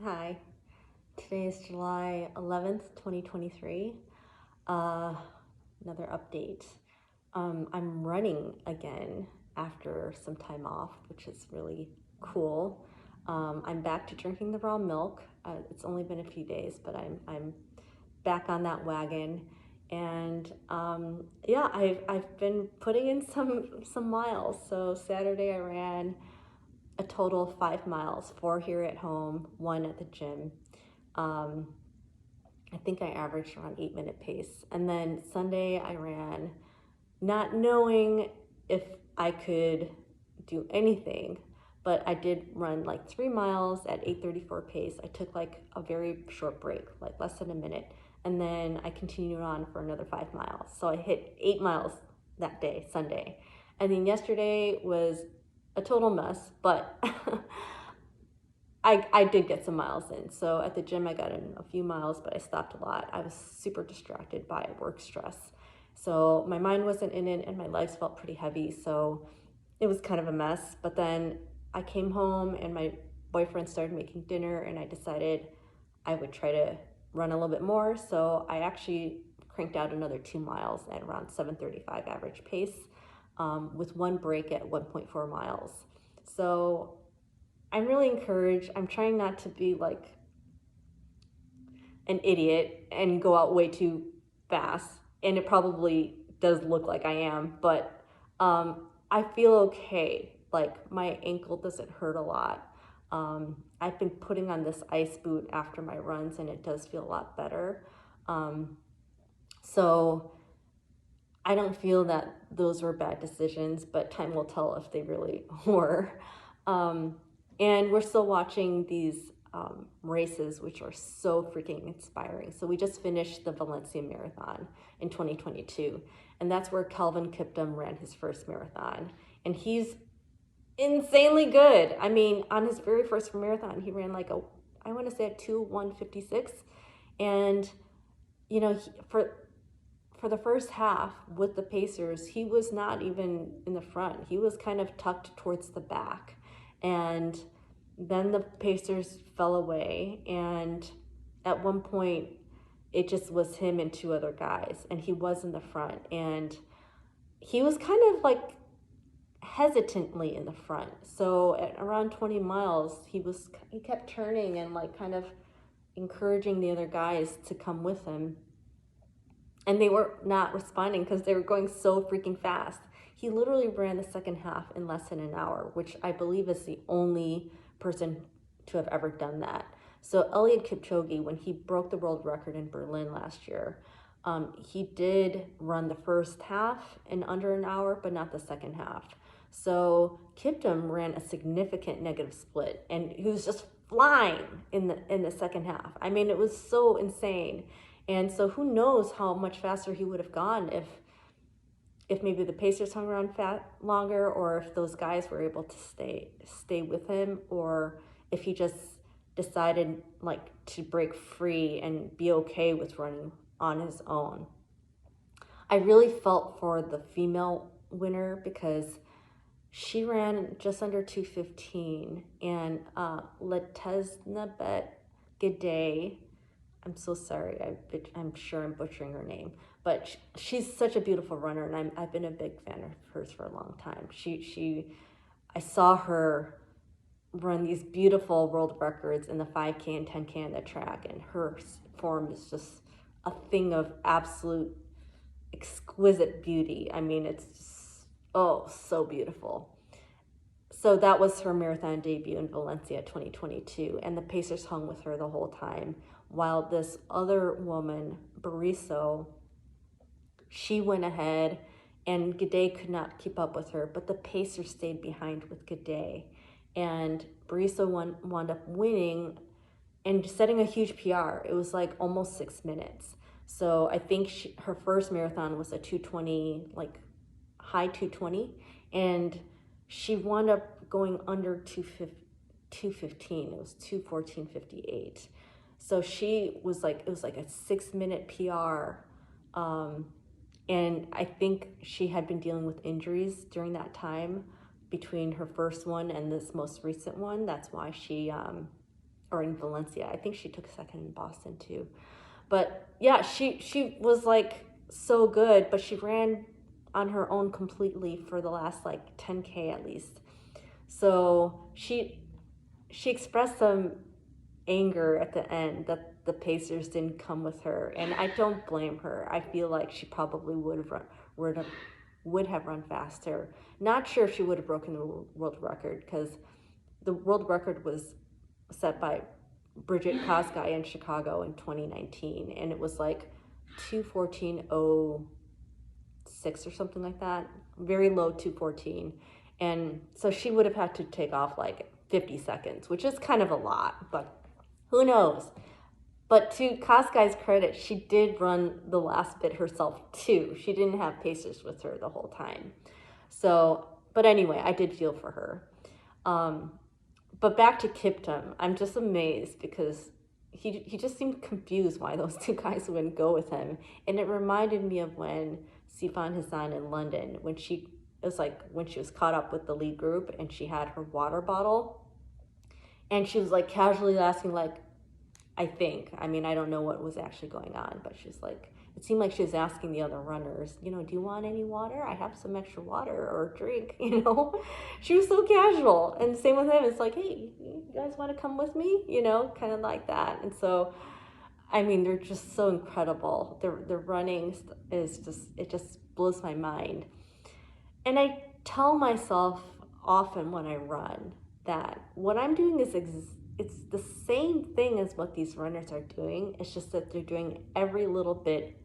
Hi, today is July 11th, 2023. Uh, Another update. I'm running again after some time off, which is really cool. I'm back to drinking the raw milk. It's only been a few days, but I'm back on that wagon. And yeah, I've been putting in some miles. So Saturday I ran a total of 5 miles, 4 here at home, 1 at the gym. I think I averaged around 8-minute pace. And then Sunday I ran, not knowing if I could do anything, but I did run like 3 miles at 8:34 pace. I took like a very short break, like less than a minute. And then I continued on for another 5 miles. So I hit 8 miles that day, Sunday. And then yesterday was a total mess, but I did get some miles in. So at the gym, I got in a few miles, but I stopped a lot. I was super distracted by work stress. So my mind wasn't in it and my legs felt pretty heavy. So it was kind of a mess. But then I came home and my boyfriend started making dinner and I decided I would try to run a little bit more. So I actually cranked out another 2 miles at around 7:35 average pace, with 1 break at 1.4 miles. So I'm really encouraged. I'm trying not to be like an idiot and go out way too fast. And it probably does look like I am, but I feel okay. Like my ankle doesn't hurt a lot. I've been putting on this ice boot after my runs and it does feel a lot better. So I don't feel that those were bad decisions, but time will tell if they really were. And we're still watching these races, which are so freaking inspiring. So we just finished the Valencia Marathon in 2022, and that's where Kelvin Kiptum ran his first marathon. And he's insanely good. I mean, on his very first marathon, he ran like I want to say a 2:1:56. And, you know, for the first half with the Pacers, he was not even in the front. He was kind of tucked towards the back. And then the Pacers fell away. And at one point, it just was him and 2 other guys. And he was in the front. And he was kind of like hesitantly in the front. So at around 20 miles, he kept turning and like kind of encouraging the other guys to come with him. And they were not responding because they were going so freaking fast. He literally ran the second half in less than an hour, which I believe is the only person to have ever done that. So Eliud Kipchoge, when he broke the world record in Berlin last year, he did run the first half in under an hour, but not the second half. So Kiptum ran a significant negative split, and he was just flying in the second half. I mean, it was so insane. And so who knows how much faster he would have gone if maybe the Pacers hung around longer, or if those guys were able to stay with him, or if he just decided like to break free and be okay with running on his own. I really felt for the female winner because she ran just under 2:15, and Letesnabet Gide, I'm so sorry, I'm sure I'm butchering her name, but she's such a beautiful runner, and I've been a big fan of hers for a long time. I saw her run these beautiful world records in the 5K and 10K on the track, and her form is just a thing of absolute exquisite beauty. I mean, it's just, oh, so beautiful. So that was her marathon debut in Valencia 2022, and the Pacers hung with her the whole time, while this other woman, Bariso, she went ahead, and Gide could not keep up with her, but the Pacers stayed behind with Gide, and Bariso wound up winning and setting a huge PR. It was like almost 6 minutes. So I think her first marathon was a 2:20, like high 2:20, and she wound up going under 2:15. It was 2:14:58. So she was like, it was like a 6-minute PR. And I think she had been dealing with injuries during that time between her first one and this most recent one. That's why she or in Valencia. I think she took second in Boston too. But yeah, she was like so good, but she ran on her own completely for the last like 10K at least. So she expressed some anger at the end that the Pacers didn't come with her, and I don't blame her. I feel like she probably would have run faster. Not sure if she would have broken the world record, because the world record was set by Brigid Kosgei in Chicago in 2019, and it was like 2:14:06 or something like that, very low 2:14, and so she would have had to take off like 50 seconds, which is kind of a lot, but who knows. But to Kosgei's credit, she did run the last bit herself too. She didn't have pacers with her the whole time. So, but anyway, I did feel for her. But back to Kiptum, I'm just amazed because he just seemed confused why those two guys wouldn't go with him. And it reminded me of when Sifan Hassan in London, when she was caught up with the lead group and she had her water bottle and she was like casually asking, like, I mean, I don't know what was actually going on, but she's like, it seemed like she was asking the other runners, do you want any water? I have some extra water or drink, She was so casual. And same with him. It's like, hey, you guys want to come with me? Kind of like that. And so, I mean, they're just so incredible. Their running it just blows my mind. And I tell myself often when I run that what I'm doing is it's the same thing as what these runners are doing. It's just that they're doing every little bit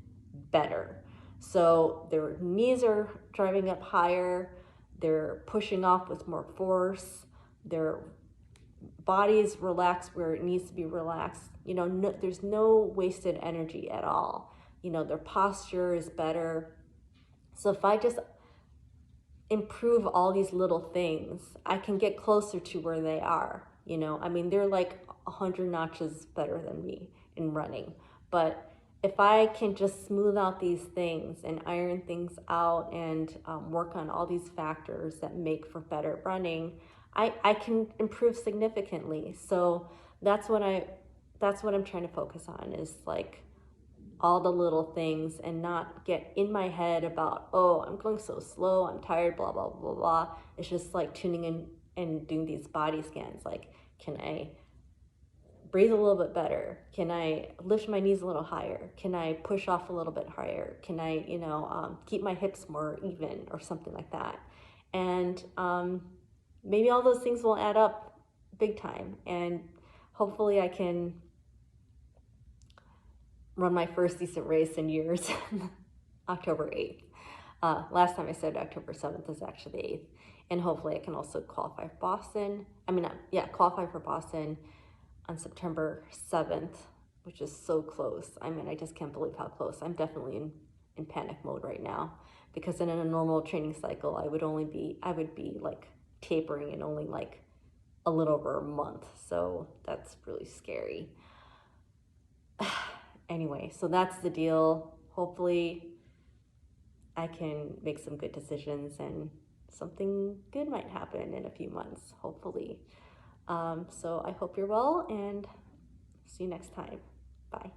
better. So their knees are driving up higher, they're pushing off with more force, their body is relaxed where it needs to be relaxed. There's no wasted energy at all. Their posture is better. So if I just improve all these little things, I can get closer to where they are. I mean, they're like 100 notches better than me in running. But if I can just smooth out these things and iron things out and work on all these factors that make for better running, I can improve significantly. So that's what I'm trying to focus on, is like all the little things, and not get in my head about, oh, I'm going so slow, I'm tired, blah, blah, blah, blah. It's just like tuning in and doing these body scans. Like, can I breathe a little bit better? Can I lift my knees a little higher? Can I push off a little bit higher? Can I, keep my hips more even, or something like that? And maybe all those things will add up big time. And hopefully I can run my first decent race in years, October 8th. Last time I said October 7th is actually the 8th. And hopefully I can also qualify for Boston. Qualify for Boston on September 7th, which is so close. I mean, I just can't believe how close. I'm definitely in panic mode right now, because in a normal training cycle, I would be like tapering in only like a little over a month. So that's really scary. Anyway, so that's the deal. Hopefully I can make some good decisions and something good might happen in a few months, hopefully. So I hope you're well, and see you next time. Bye.